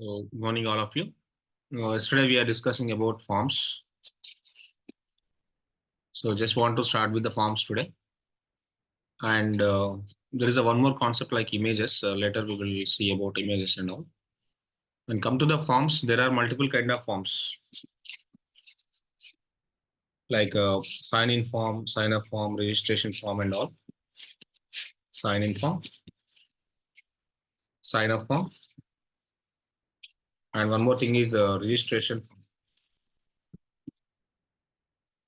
So, good morning, all of you. Yesterday we are discussing about forms. So just want to start with the forms today. And there is one more concept like images. Later we will see about images and all. When come to the forms, there are multiple kind of forms, like sign-in form, sign-up form, registration form, and all. Sign-in form, sign-up form, and one more thing is the registration form.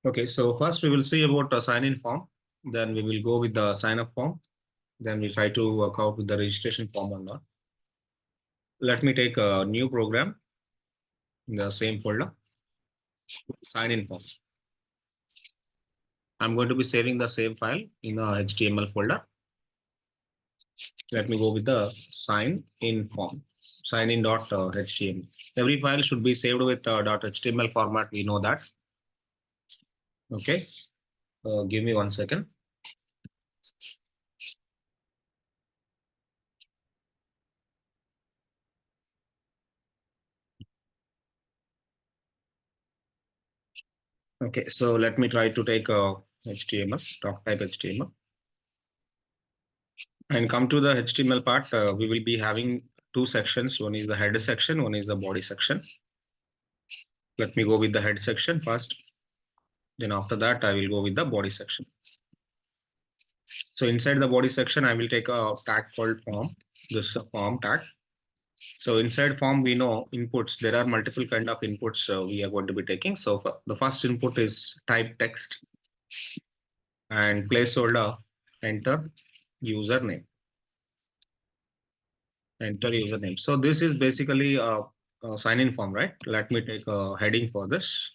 Okay, so first we will see about the sign-in form. Then we will go with the sign-up form. Then we try to work out with the registration form or not. Let me take a new program in the same folder, sign-in form. I'm going to be saving the same file in a HTML folder. Let me go with the sign-in form, sign-in.html. Every file should be saved with .html format. We know that. Okay, give me 1 second. Okay, so let me try to take HTML, doc type HTML. And come to the HTML part, we will be having two sections. One is the header section, one is the body section. Let me go with the head section first. Then after that, I will go with the body section. So inside the body section, I will take a tag called form. This is a form tag. So inside form, we know inputs. There are multiple kind of inputs we are going to be taking. So the first input is type text and placeholder, enter username. Enter username. So this is basically a sign-in form, right? Let me take a heading for this,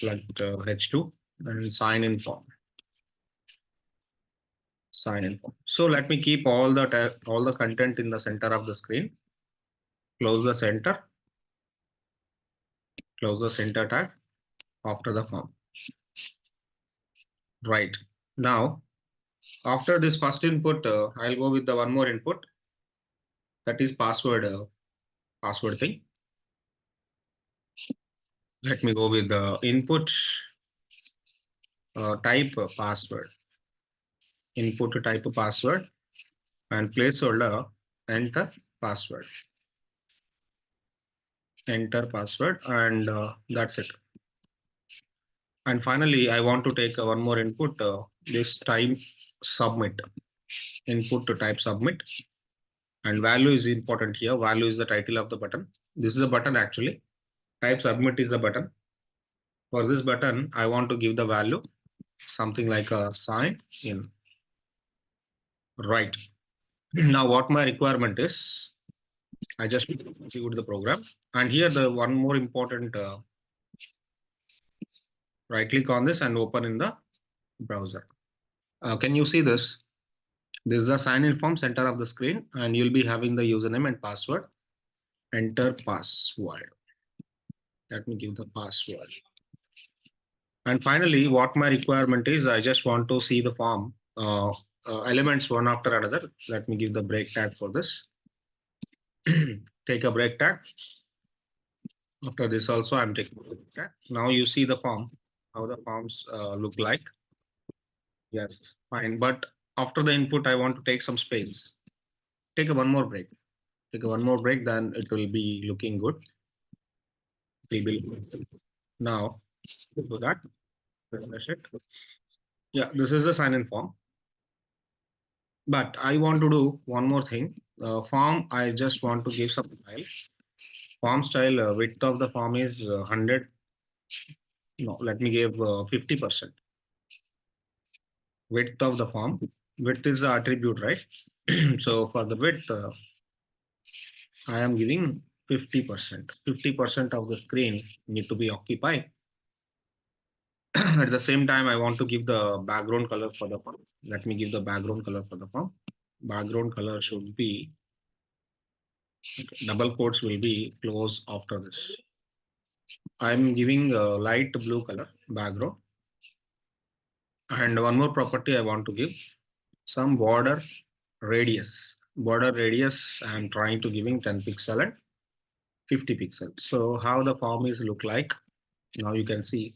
like H2 and sign-in form. Sign-in form. So let me keep all the content in the center of the screen. Close the center. Close the center tag after the form. Right. Now, after this first input, I'll go with the one more input. That is password thing. Let me go with the input type password. Input type password and placeholder enter password. Enter password, and that's it. And finally, I want to take one more input, this type submit. Input to type submit. And value is important here. Value is the title of the button. This is a button actually. Type submit is a button. For this button, I want to give the value something like a sign in. Right. Now what my requirement is, I just execute the program. And here the one more important, right click on this and open in the browser. Can you see this? This is the sign-in form, center of the screen, and you'll be having the username and password. Enter password. Let me give the password. And finally, what my requirement is, I just want to see the form elements one after another. Let me give the break tag for this. Take a break tag. After this also, I'm taking a break tag. Now you see the form, how the forms look like. Yes, fine. But after the input, I want to take some space. Take a one more break. Take a one more break, then it will be looking good. It will be now do that. Refresh it. Yeah, this is the sign-in form. But I want to do one more thing. Form, I just want to give some style. Form style, width of the form is 100. No, let me give 50%. Width of the form. Width is the attribute, right? So for the width, I am giving 50%. 50% of the screen need to be occupied. At the same time, I want to give the background color for the form. Let me give the background color for the form. Background color should be, okay, double quotes will be close after this. I'm giving a light blue color background. And one more property I want to give, some border radius. border radius I'm trying to giving 10 pixel and 50 pixels. So how the form is look like? Now you can see.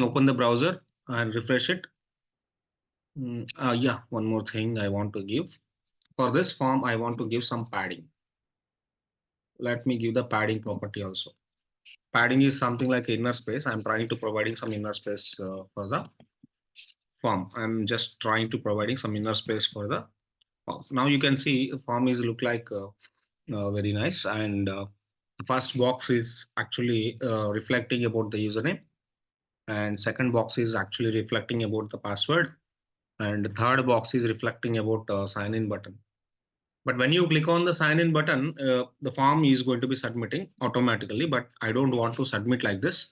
Open the browser and refresh it. Yeah, one more thing I want to give. For this form, I want to give some padding. Let me give the padding property also. Padding is something like inner space. I'm trying to providing some inner space for the form. I'm just trying to providing some inner space for the form. Now you can see form is look like very nice, and the first box is actually reflecting about the username, and second box is actually reflecting about the password, and the third box is reflecting about sign in button. But when you click on the sign in button, the form is going to be submitting automatically, but I don't want to submit like this.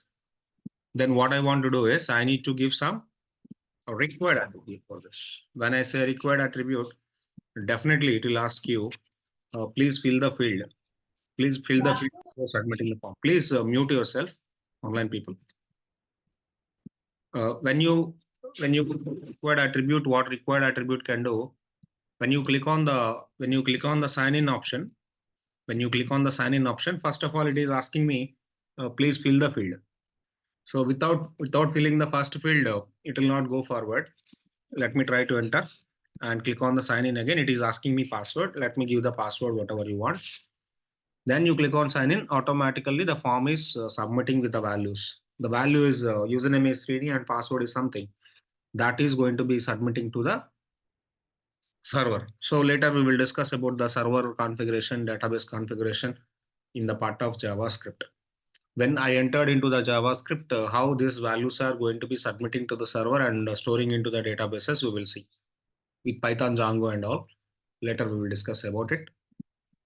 Then what I want to do is I need to give some required attribute for this. When I say required attribute, definitely it will ask you, please fill the field. Please fill the field for submitting the form. Please mute yourself, online people. When you required attribute, what required attribute can do, when you click on the sign in option, first of all, it is asking me, please fill the field. So without filling the first field, it will not go forward. Let me try to enter and click on the sign in again. It is asking me password. Let me give the password, whatever you want. Then you click on sign in. Automatically, the form is submitting with the values. The value is username is Srini and password is something that is going to be submitting to the server. So later we will discuss about the server configuration, database configuration in the part of JavaScript. When I entered into the JavaScript, how these values are going to be submitting to the server and storing into the databases, we will see with Python, Django and all. Later we will discuss about it.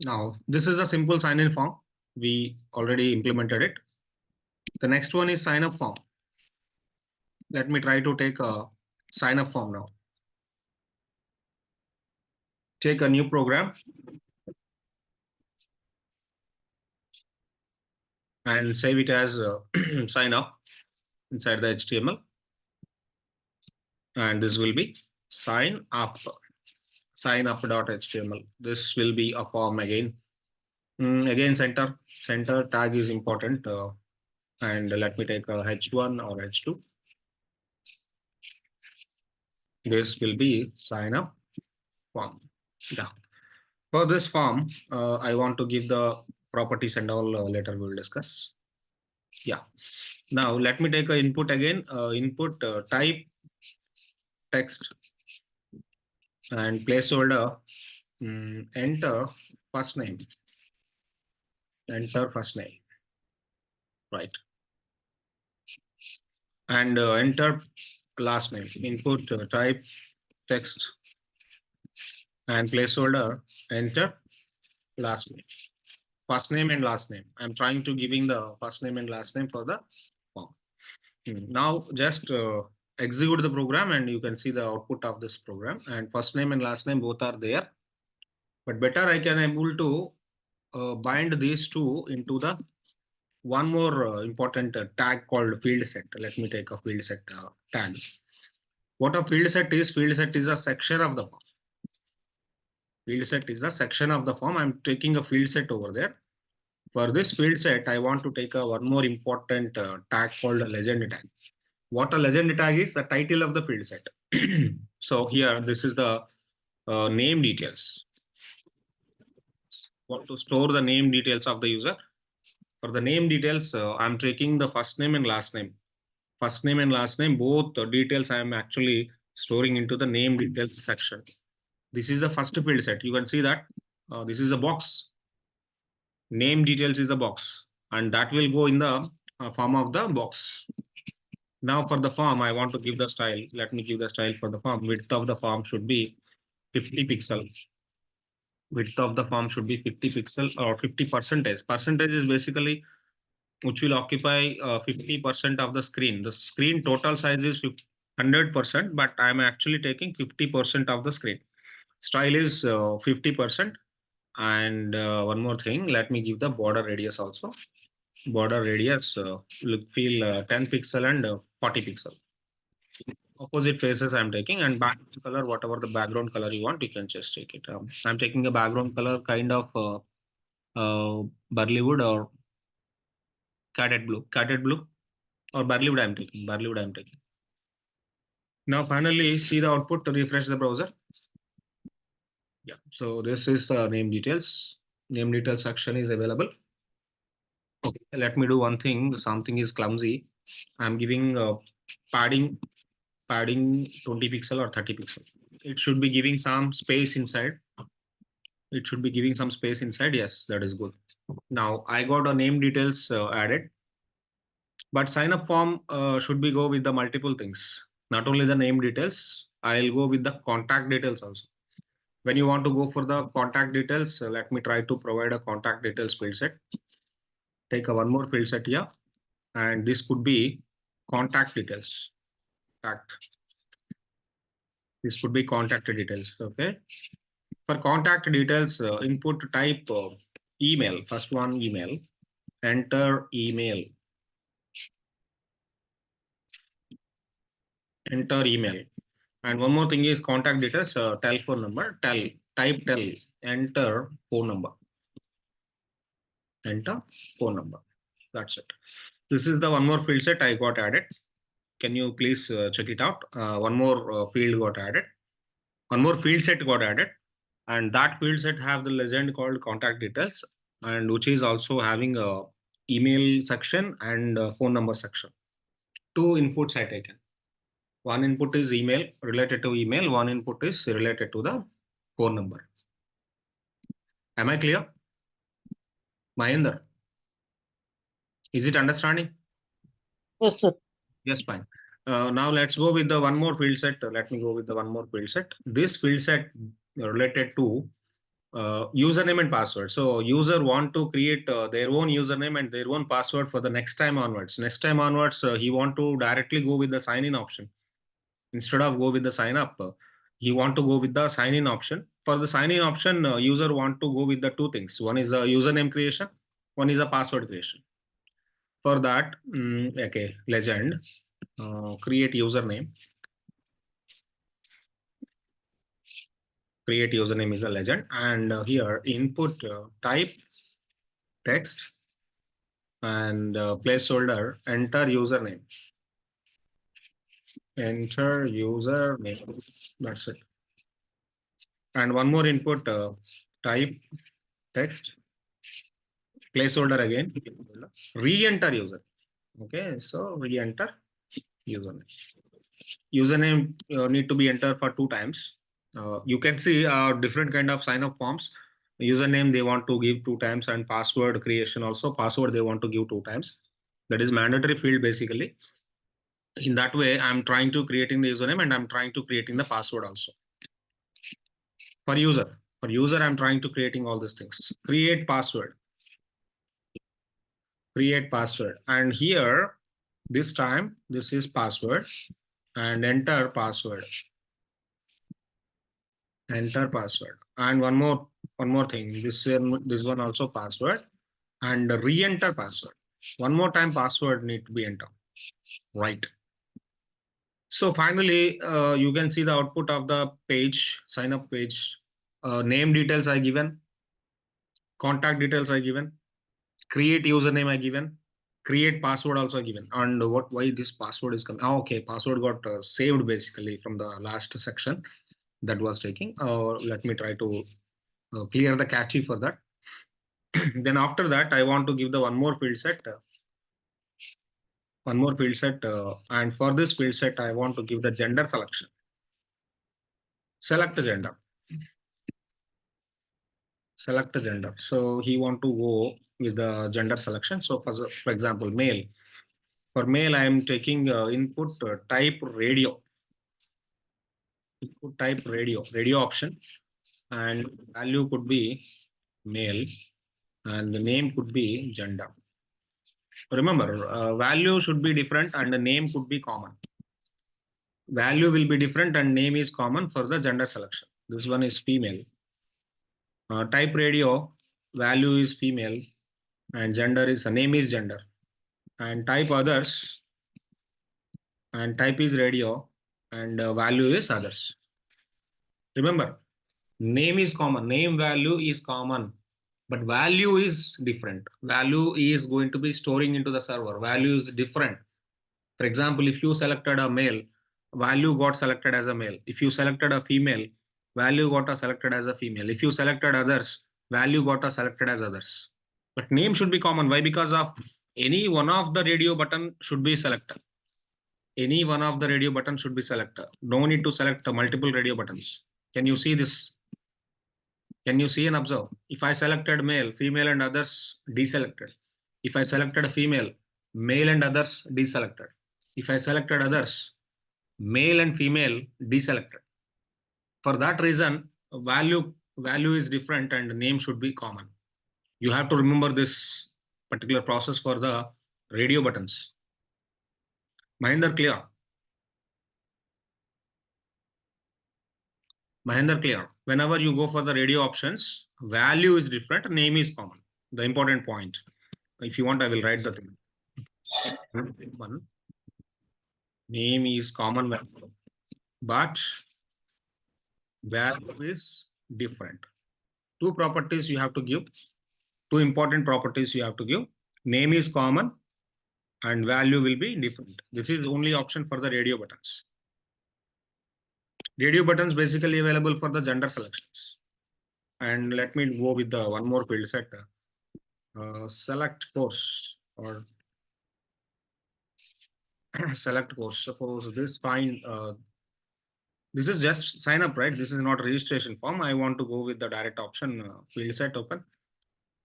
Now, this is the simple sign-in form. We already implemented it. The next one is sign-up form. Let me try to take a sign-up form now. Take a new program and save it as sign up inside the HTML. And this will be sign up.html. This will be a form again. Again, center tag is important. And let me take a H1 or H2. This will be sign up form. Yeah. For this form, I want to give the properties and all. Later we will discuss. Yeah. Now let me take a input again. Input type text and placeholder. Enter first name. Enter first name. Right. And enter last name. Input type text and placeholder. Enter last name. First name and last name. I'm trying to giving the first name and last name for the form. Now just execute the program and you can see the output of this program, and first name and last name both are there. But better I can able to bind these two into the one more important tag called field set. Let me take a field set tag. What a field set is? Field set is a section of the form. Field set is a section of the form. I'm taking a field set over there. For this field set, I want to take a one more important tag called a legend tag. What a legend tag is? The title of the field set. So here, this is the name details. Want to store the name details of the user. For the name details, I'm taking the first name and last name. First name and last name, both details I am actually storing into the name details section. This is the first field set. You can see that this is a box. Name details is a box, and that will go in the form of the box. Now for the form, I want to give the style. Let me give the style for the form. Width of the form should be 50 pixel. Width of the form should be 50 pixel or 50%. Percentage is basically which will occupy 50% of the screen. The screen total size is 100%, but I'm actually taking 50% of the screen. Style is 50%. And one more thing, let me give the border radius also. Border radius feel 10 pixel and 40 pixel. opposite faces I'm taking, and background color, whatever the background color you want, you can just take it. I'm taking a background color kind of barley wood or catted blue or barley wood I'm taking. Now finally see the output to refresh the browser. Yeah, so this is name details. Name details section is available. Okay, let me do one thing. Something is clumsy. I'm giving padding 20 pixel or 30 pixel. It should be giving some space inside. It should be giving some space inside. Yes, that is good. Now I got a name details added, but sign up form should be go with the multiple things. Not only the name details, I'll go with the contact details also. When you want to go for the contact details, let me try to provide a contact details field set. Take a one more field set here, and this could be contact details. This could be contact details. Okay. For contact details, input type email. First one, email. Enter email. Enter email. And one more thing is contact details, telephone number. Type tell. Enter phone number. Enter phone number. That's it. This is the one more field set I got added. Can you please check it out? One more field got added. One more field set got added. And that field set have the legend called contact details, and which is also having a email section and a phone number section. Two inputs I taken. One input is email, related to email. One input is related to the phone number. Am I clear? Mahinder, is it understanding? Yes, sir. Yes, fine. Now let's go with the one more field set. Let me go with the one more field set. This field set related to username and password. So user want to create their own username and their own password for the next time onwards. Next time onwards, he want to directly go with the sign in option instead of go with the sign up. He want to go with the sign in option. For the sign in option, user want to go with the two things. One is the username creation. One is a password creation. For that, okay, legend, create username. Create username is a legend, and here input type text and placeholder enter username. Enter username. That's it. And one more input type text placeholder again. Re-enter user. Okay, so re-enter username. Username need to be entered for 2 times. You can see different kind of sign up forms. Username they want to give 2 times, and password creation also. Password they want to give 2 times. That is mandatory field basically. In that way, I'm trying to creating the username and I'm trying to creating the password also. For user, I'm trying to creating all these things. Create password. Create password. And here, this time, this is password and enter password. Enter password. And one more thing. This one also password and re-enter password. One more time password need to be entered. Right. So finally, you can see the output of the page, sign up page. Name details are given. Contact details are given. Create username are given. Create password also given. And why this password is coming? Oh, okay, password got saved basically from the last section that was taking. Let me try to clear the cache for that. Then after that, I want to give the one more field set. And for this field set, I want to give the gender selection. Select the gender. Select the gender. So he want to go with the gender selection. So for example, male. For male, I am taking input type radio. Input type radio option, and value could be male, and the name could be gender. Remember, value should be different and the name could be common. Value will be different and name is common for the gender selection. This one is female. Type radio, value is female, and gender is name is gender. And type others, and type is radio, and value is others. Remember, name is common, name value is common, but value is different. Value is going to be storing into the server. Value is different. For example, if you selected a male, value got selected as a male. If you selected a female, value got selected as a female. If you selected others, value got selected as others. But name should be common. Why? Because of any one of the radio button should be selected. Any one of the radio buttons should be selected. No need to select multiple radio buttons. Can you see this? Can you see and observe? If I selected male, female and others deselected. If I selected a female, male and others deselected. If I selected others, male and female deselected. For that reason, value is different and name should be common. You have to remember this particular process for the radio buttons. Mahinder, clear? Mahinder, clear? Whenever you go for the radio options, value is different, name is common. The important point. If you want, I will write the thing. One, name is common value, but value is different. Two properties you have to give. Two important properties you have to give. Name is common and value will be different. This is only option for the radio buttons. Radio buttons basically available for the gender selections. And let me go with the one more field set. Select course or select course. Suppose this find this is just sign up, right? This is not registration form. I want to go with the direct option field set open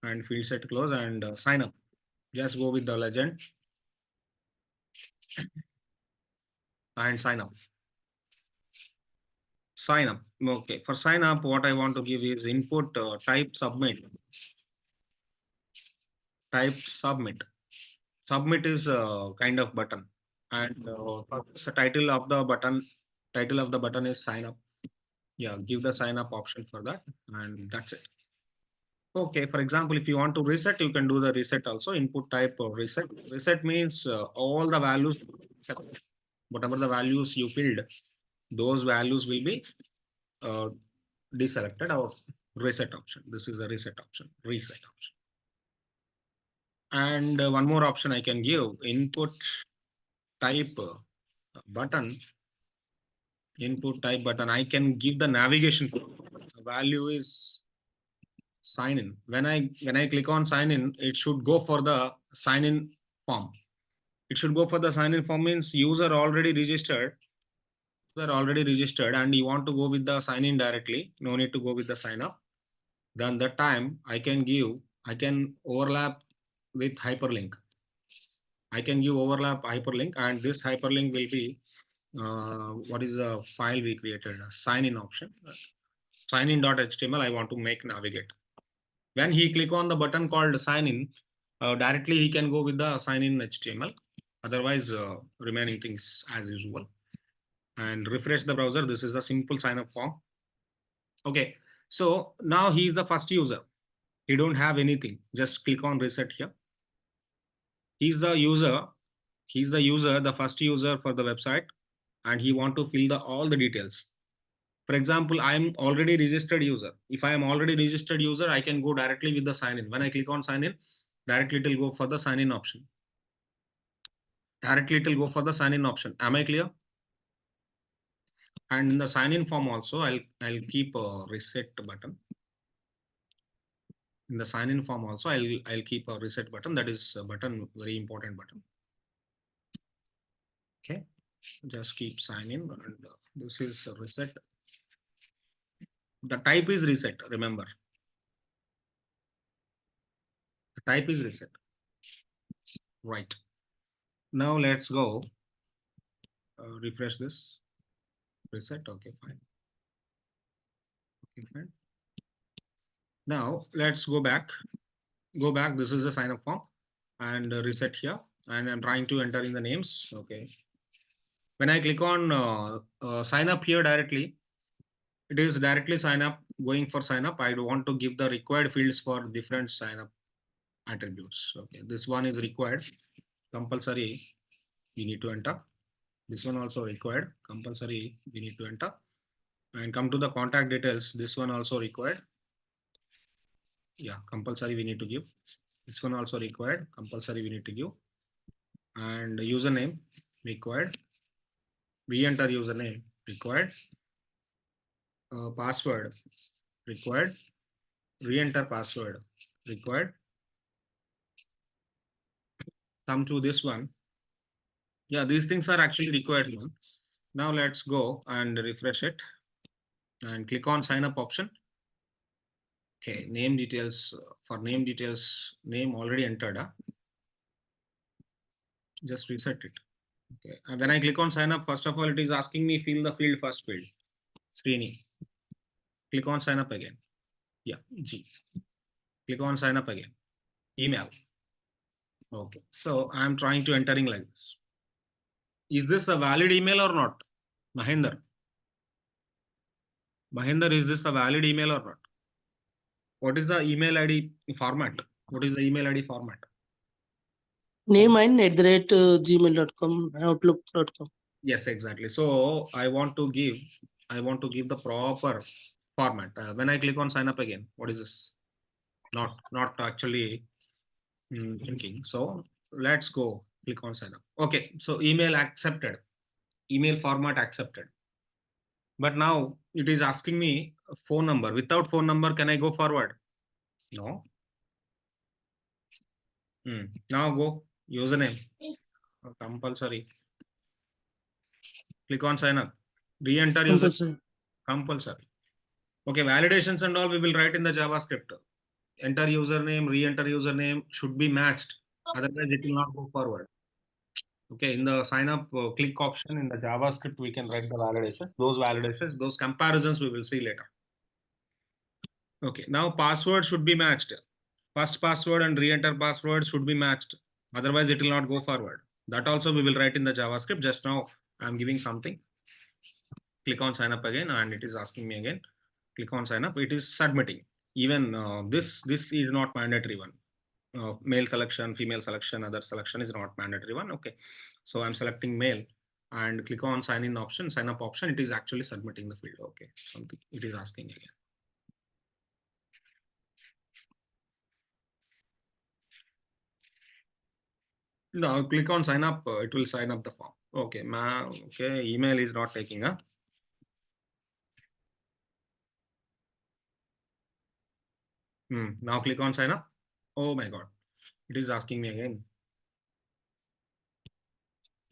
and field set close and sign up. Just go with the legend and sign up. Sign up. Okay, for sign up, what I want to give is input type submit. Type submit. Submit is a kind of button, and the title of the button. Title of the button is sign up. Yeah, give the sign up option for that, and that's it. Okay, for example, if you want to reset, you can do the reset also. Input type or reset. Reset means all the values, whatever the values you filled, those values will be uh, deselected or reset option. This is a reset option, reset option. And one more option I can give, input type button. Input type button. I can give the navigation. The value is sign in. When I click on sign in, it should go for the sign in form. It should go for the sign in form means user already registered. User already registered and you want to go with the sign in directly. No need to go with the sign up. Then that time I can overlap with hyperlink. I can give overlap hyperlink and this hyperlink will be what is the file we created? Sign in option. Sign in.html. I want to make navigate. When he click on the button called sign in, directly he can go with the sign in HTML. Otherwise, remaining things as usual. And refresh the browser. This is the simple sign up form. Okay, so now he is the first user. He don't have anything. Just click on reset here. He's the user. He's the user, the first user for the website, and he want to fill all the details. For example, I'm already registered user. If I am already registered user, I can go directly with the sign in. When I click on sign in, directly it will go for the sign in option. Directly it will go for the sign in option. Am I clear? And in the sign in form also, I'll keep a reset button. In the sign in form also, I'll keep a reset button. That is a button, very important button. Okay, just keep sign in, and this is a reset. The type is reset. Remember, the type is reset. Right. Now let's go refresh this. Reset. Okay, fine. Okay, fine. Now let's go back. Go back. This is the sign up form and reset here. And I'm trying to enter in the names. Okay. When I click on sign up here directly, it is directly sign up, going for sign up. I want to give the required fields for different sign up attributes. Okay. This one is required, compulsory. You need to enter. This one also required, compulsory we need to enter. And come to the contact details, this one also required. Yeah, compulsory we need to give. This one also required, compulsory we need to give. And username required. Re-enter username required. Password required. Re-enter password required. Come to this one. Yeah, these things are actually required. Now let's go and refresh it and click on sign up option. Okay, name details. For name details, name already entered. Just reset it. Okay, and when I click on sign up, first of all, it is asking me fill the field first field. Srini. Click on sign up again. Yeah, G. Click on sign up again. Email. Okay, so I'm trying to entering like this. Is this a valid email or not? Mahinder. Mahinder, is this a valid email or not? What is the email ID format? What is the email ID format? Name and @gmail.com, outlook.com. Yes, exactly. So I want to give the proper format. When I click on sign up again, what is this? Not actually thinking. So let's go click on sign up. Okay, so email accepted, email format accepted. But now it is asking me a phone number. Without phone number, can I go forward? No. Now go username. Compulsory. Click on sign up. Re-enter user. Compulsory. Compulsory. Okay, validations and all we will write in the JavaScript. Enter username, re-enter username should be matched. Otherwise, it will not go forward. Okay, in the sign up click option in the JavaScript, we can write the validations, those comparisons we will see later. Okay, now password should be matched. First password and re-enter password should be matched. Otherwise, it will not go forward. That also we will write in the JavaScript. Just now, I'm giving something. Click on sign up again, and it is asking me again. Click on sign up. It is submitting. Even this is not mandatory one. Male selection, female selection, other selection is not mandatory one. Okay, so I'm selecting male and click on sign in option, sign up option. It is actually submitting the field. Okay, something it is asking again. Now click on sign up. It will sign up the form. Okay, okay, email is not taking up. Now click on sign up. Oh my God, it is asking me again.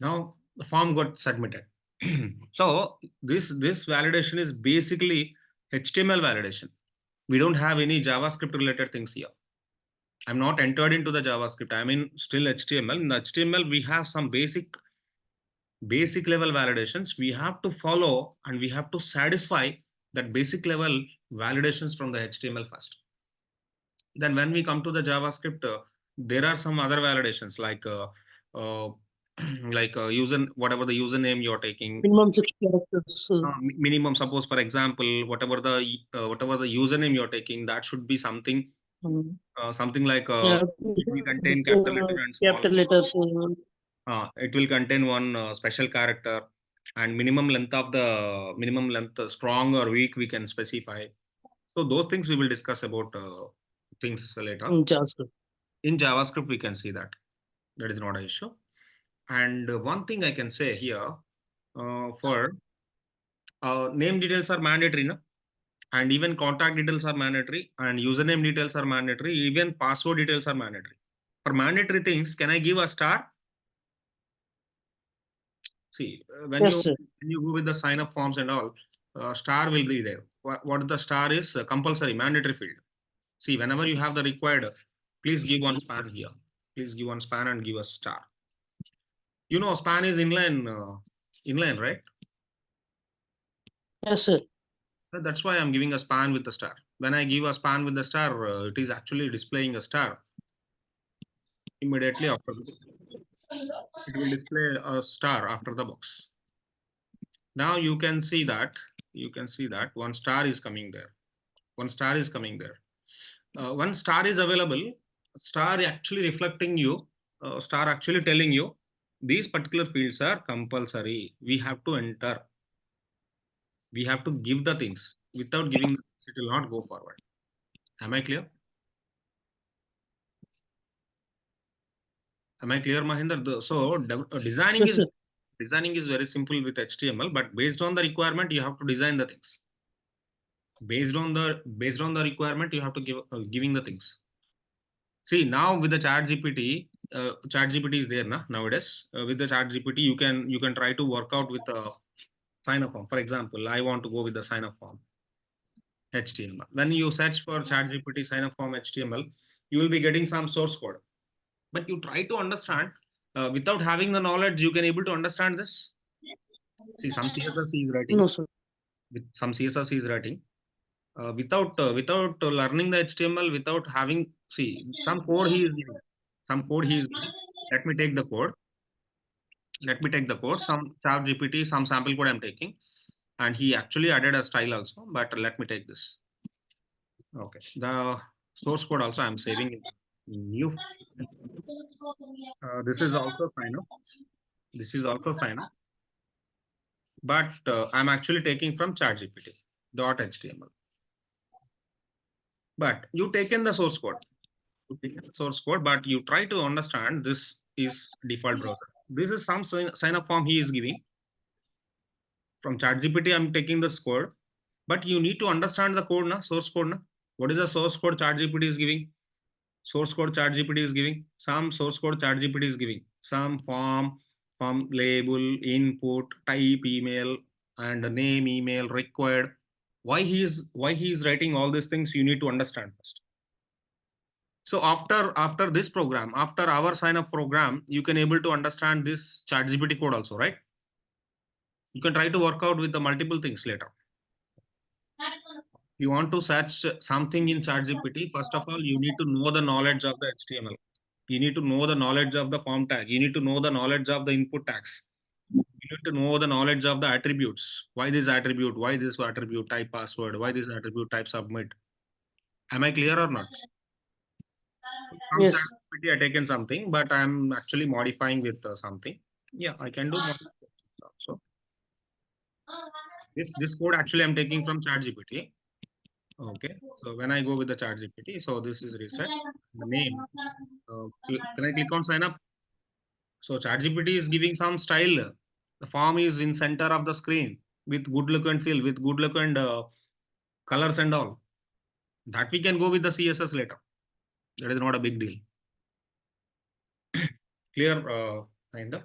Now the form got submitted. So this validation is basically HTML validation. We don't have any JavaScript related things here. I'm not entered into the JavaScript. I'm in still HTML. In the HTML, we have some basic level validations. We have to follow and we have to satisfy that basic level validations from the HTML first. Then when we come to the JavaScript, there are some other validations like whatever the username you're taking. Minimum 6 characters. Minimum, suppose for example, whatever the username you're taking, that should be something something like Yeah, it will contain capital letter and small. capital letters. It will contain one special character and minimum length, strong or weak, we can specify. So those things we will discuss about things later. In JavaScript. In JavaScript, we can see that. That is not an issue. And one thing I can say here for name details are mandatory, no? And even contact details are mandatory, and username details are mandatory, even password details are mandatory. For mandatory things, can I give a star? See, when you go with the sign up forms and all, star will be there. What the star is? Compulsory, mandatory field. See, whenever you have the required, please give one span here. Please give one span and give a star. You know, span is inline, right? Yes, sir. That's why I'm giving a span with the star. When I give a span with the star, it is actually displaying a star. Immediately after this, it will display a star after the box. Now you can see that one star is coming there. One star is coming there. One star is available. Star actually reflecting you. Star actually telling you these particular fields are compulsory. We have to enter. We have to give the things. Without giving, it will not go forward. Am I clear? Am I clear, Mahinder? So designing Yes, is sir. very simple with HTML, but based on the requirement, you have to design the things. Based on the requirement, you have to give giving the things. See, now with the chat GPT is there nowadays. With the chat GPT, you can try to work out with a sign up form. For example, I want to go with the sign up form HTML. When you search for chat GPT sign up form HTML, you will be getting some source code. But you try to understand without having the knowledge, you can able to understand this. See, some CSS he is writing. No, sir. With some CSS he is writing. Without learning the HTML, without having, see, some code he is giving. Some code he is giving. Let me take the code. Some chat GPT, some sample code I'm taking. And he actually added a style also, but let me take this. Okay. The source code also I'm saving in new. This is also fine. This is also fine. But I'm actually taking from ChatGPT.html. But you taken the source code. You taken the source code, but you try to understand this is default browser. This is some sign up form he is giving. From ChatGPT, I'm taking this code, but you need to understand the code, source code. What is the source code ChatGPT is giving? Source code ChatGPT is giving. Some source code ChatGPT is giving. Some form label, input, type, email, and the name, email required. Why he is writing all these things? You need to understand first. So after this program, after our sign up program, you can able to understand this ChatGPT code also, right? You can try to work out with the multiple things later. You want to search something in ChatGPT, first of all, you need to know the knowledge of the HTML. You need to know the knowledge of the form tag. You need to know the knowledge of the input tags. You need to know the knowledge of the attributes. Why this attribute? Why this attribute type password? Why this attribute type submit? Am I clear or not? From Yes. ChatGPT, I taken something, but I'm actually modifying with something. Yeah, I can do modifications also. This code actually I'm taking from ChatGPT. Okay, so when I go with the ChatGPT, so this is reset. The name. Can I click on sign up? So ChatGPT is giving some style. The form is in center of the screen with good look and feel, with good look and colors and all. That we can go with the CSS later. That is not a big deal. Clear, kind of.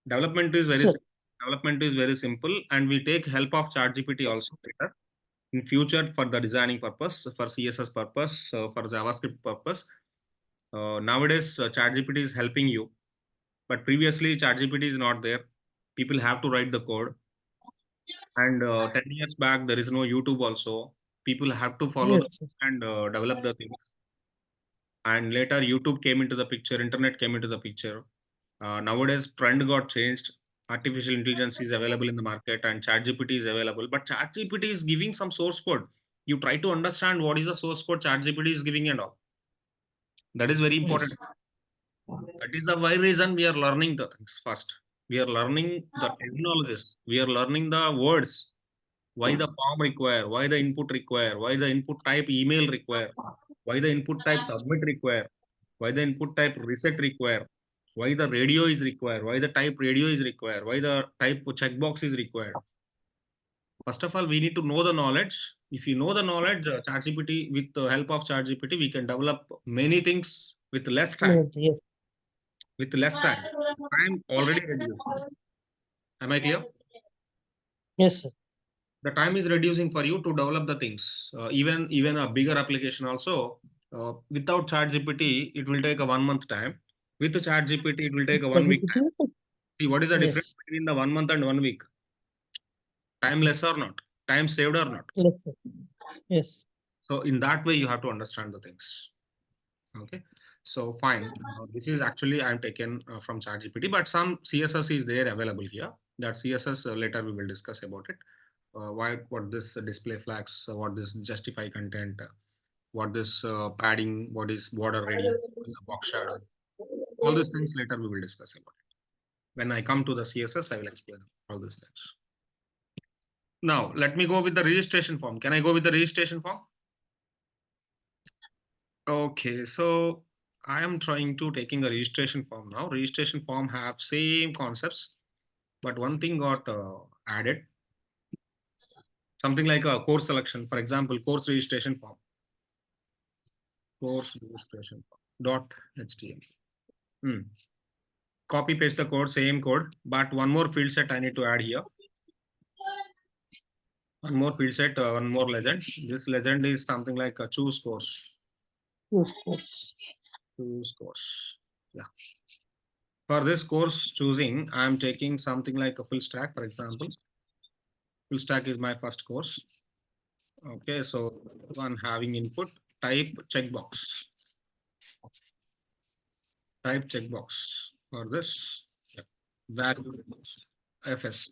Development is very Sir. development is very simple, and we take help of ChatGPT also later in future for the designing purpose, for CSS purpose, for JavaScript purpose. Nowadays, ChatGPT is helping you, but previously ChatGPT is not there. People have to write the code, and 10 years back there is no YouTube also. People have to follow the Yes, sir. and develop the things. And later YouTube came into the picture, internet came into the picture. Nowadays trend got changed. Artificial intelligence is available in the market and ChatGPT is available, but ChatGPT is giving some source code. You try to understand what is the source code ChatGPT is giving and all. That is very important. Yes. That is the why reason we are learning the things first. We are learning the technologies. We are learning the words. Why the form require? Why the input require? Why the input type email require? Why the input type submit require? Why the input type reset require? Why the radio is required? Why the type radio is required? Why the type checkbox is required? First of all, we need to know the knowledge. If you know the knowledge, ChatGPT, with the help of ChatGPT, we can develop many things with less time. Yes. With less time. Time already reduced. Am I clear? Yes, sir. The time is reducing for you to develop the things. Even a bigger application also, without ChatGPT, it will take a 1 month time. With the ChatGPT, it will take a 1 week time. See, what is the difference Yes. between the 1 month and 1 week? Time less or not? Time saved or not? Yes, sir. Yes. So in that way, you have to understand the things. Okay. So fine. This is actually I'm taken from ChatGPT, but some CSS is there available here. That CSS later we will discuss about it. What this display flags, what this justify content, what this padding, what is border radius, what is the box shadow. All these things later we will discuss about it. When I come to the CSS, I will explain how this works. Now, let me go with the registration form. Can I go with the registration form? Okay, so I am trying to taking a registration form now. Registration form have same concepts, but one thing got added. Something like a course selection, for example, course registration form. Course registration form. Dot HTML. Copy paste the code, same code, but one more field set I need to add here. One more field set, one more legend. This legend is something like a choose course. Of course. Choose course. Yeah. For this course choosing, I'm taking something like a full stack, for example. Full stack is my first course. Okay, so one having input type checkbox. Type checkbox for this. Yeah. Value FS.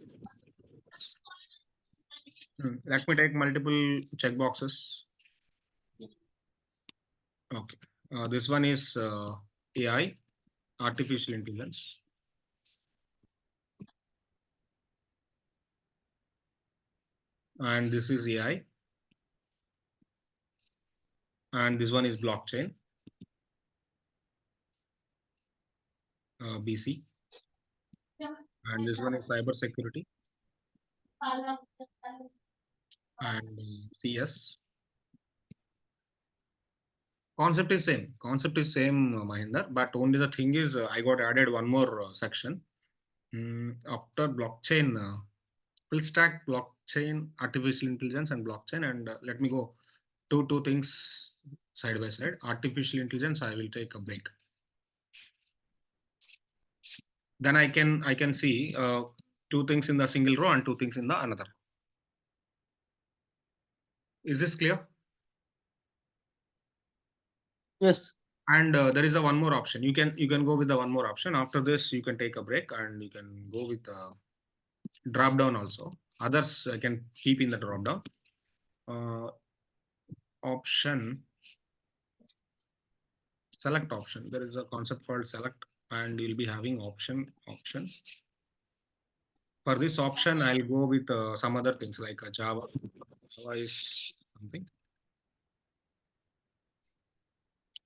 Let me take multiple checkboxes. Okay. This one is AI, artificial intelligence. And this is AI. And this one is blockchain, BC. And this one is cyber security and CS. Concept is same. Concept is same, Mahinder. But only the thing is, I got added one more section. After blockchain, full stack, blockchain, artificial intelligence, and blockchain. And let me go two things side by side. Artificial intelligence, I will take a break. Then I can see two things in the single row and two things in the another. Is this clear? Yes. And there is a one more option. You can go with the one more option. After this, you can take a break and you can go with drop down also. Others I can keep in the drop down. Option, select option. There is a concept called select, and you'll be having options. For this option, I'll go with some other things like Java. Java is something.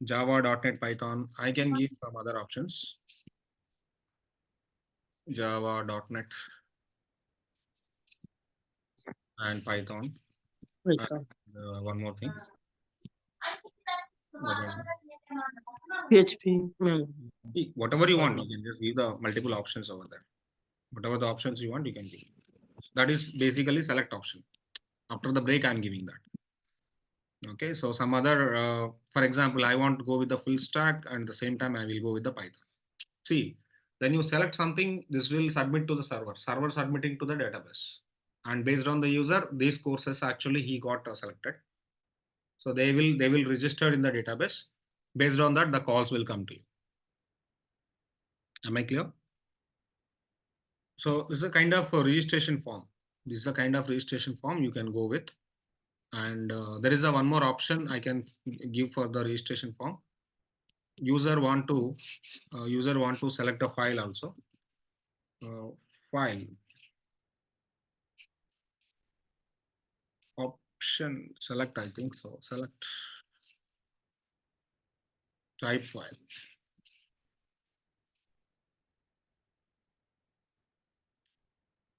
Java.NET Python. I can give some other options. Java.NET and Python. Right. And one more thing. PHP. Whatever you want, you can just give the multiple options over there. Whatever the options you want, you can give. That is basically select option. After the break, I'm giving that. Okay, so some other, for example, I want to go with the full stack and at the same time I will go with the Python. See, when you select something, this will submit to the server submitting to the database. And based on the user, these courses actually he got selected. So they will register in the database. Based on that, the calls will come to you. Am I clear? So this is a kind of a registration form. This is a kind of registration form you can go with. And there is a one more option I can give for the registration form. User want to select a file also. File option select, I think so. Select type file.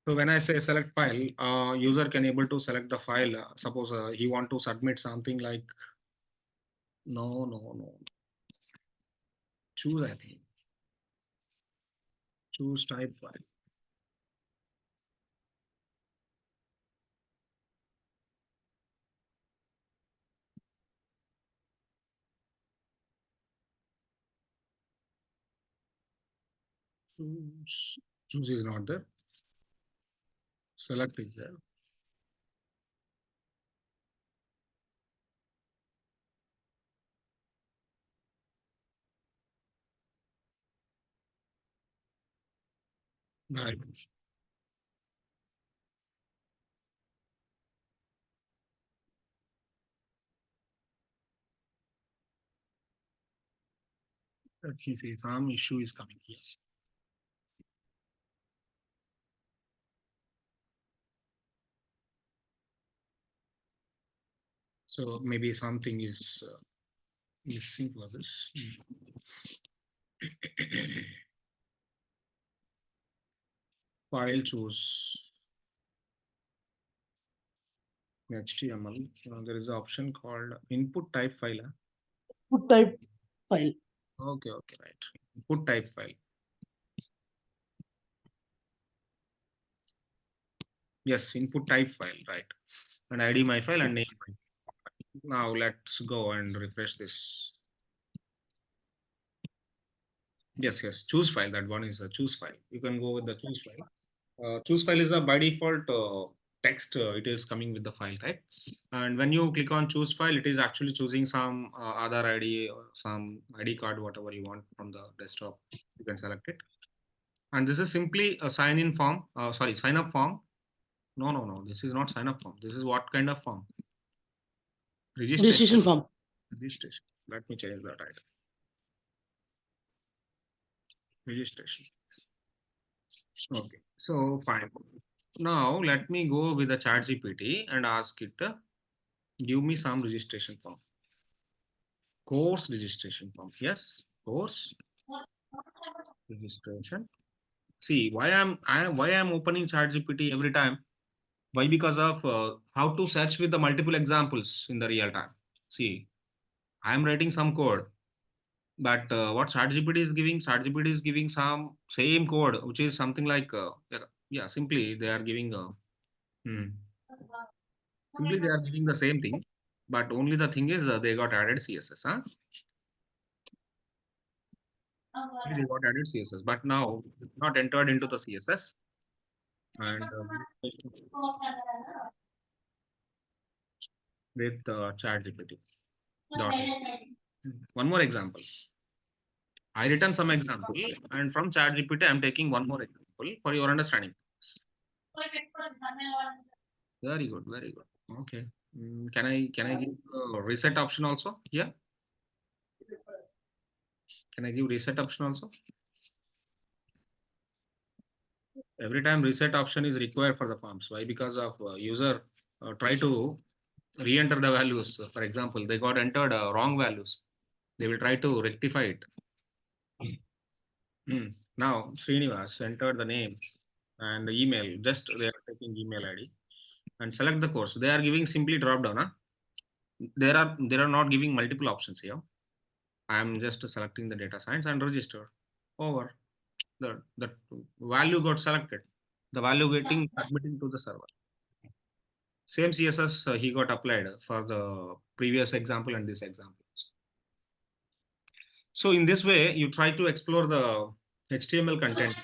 So when I say select file, user can able to select the file. Suppose he want to submit something like no. Choose, I think. Choose type file. Choose is not there. Select is there. Right. Let me see, some issue is coming here. So maybe something is missing for this. File choose HTML. There is an option called input type file. Input type file. Okay, right. Input type file. Yes, input type file, right. And ID my file and name my file. Now let's go and refresh this. Yes, choose file. That one is a choose file. You can go with the choose file. Choose file is a by default text. It is coming with the file type. And when you click on choose file, it is actually choosing some other ID or some ID card, whatever you want from the desktop. You can select it. And this is simply a sign in form. Sorry, sign up form. No. This is not sign up form. This is what kind of form? Registration. Registration form. Registration. Let me change that item. Registration. Okay, so fine. Now let me go with the ChatGPT and ask it to give me some registration form. Course registration form. Yes, course registration. See why I'm opening ChatGPT every time. Why? Because of how to search with the multiple examples in the real time. See, I am writing some code, but what ChatGPT is giving some same code, which is something like simply they are giving hmm, simply they are giving the same thing, but only the thing is they got added CSS, huh? They got added CSS, but now it's not entered into the CSS and with ChatGPT. One more example. I written some example, and from ChatGPT, I'm taking one more example for your understanding. Very good, very good. Okay. Can I give a reset option also here? Can I give reset option also? Every time reset option is required for the forms. Why? Because of user try to re-enter the values. For example, they got entered wrong values. They will try to rectify it. Now Srinivas entered the name and the email. Just they are taking email ID and select the course. They are giving simply drop down. Huh? There are not giving multiple options here. I am just selecting the data science and register. Over. The value got selected. The value getting submitting to the server. Same CSS he got applied for the previous example and this example. So in this way, you try to explore the HTML content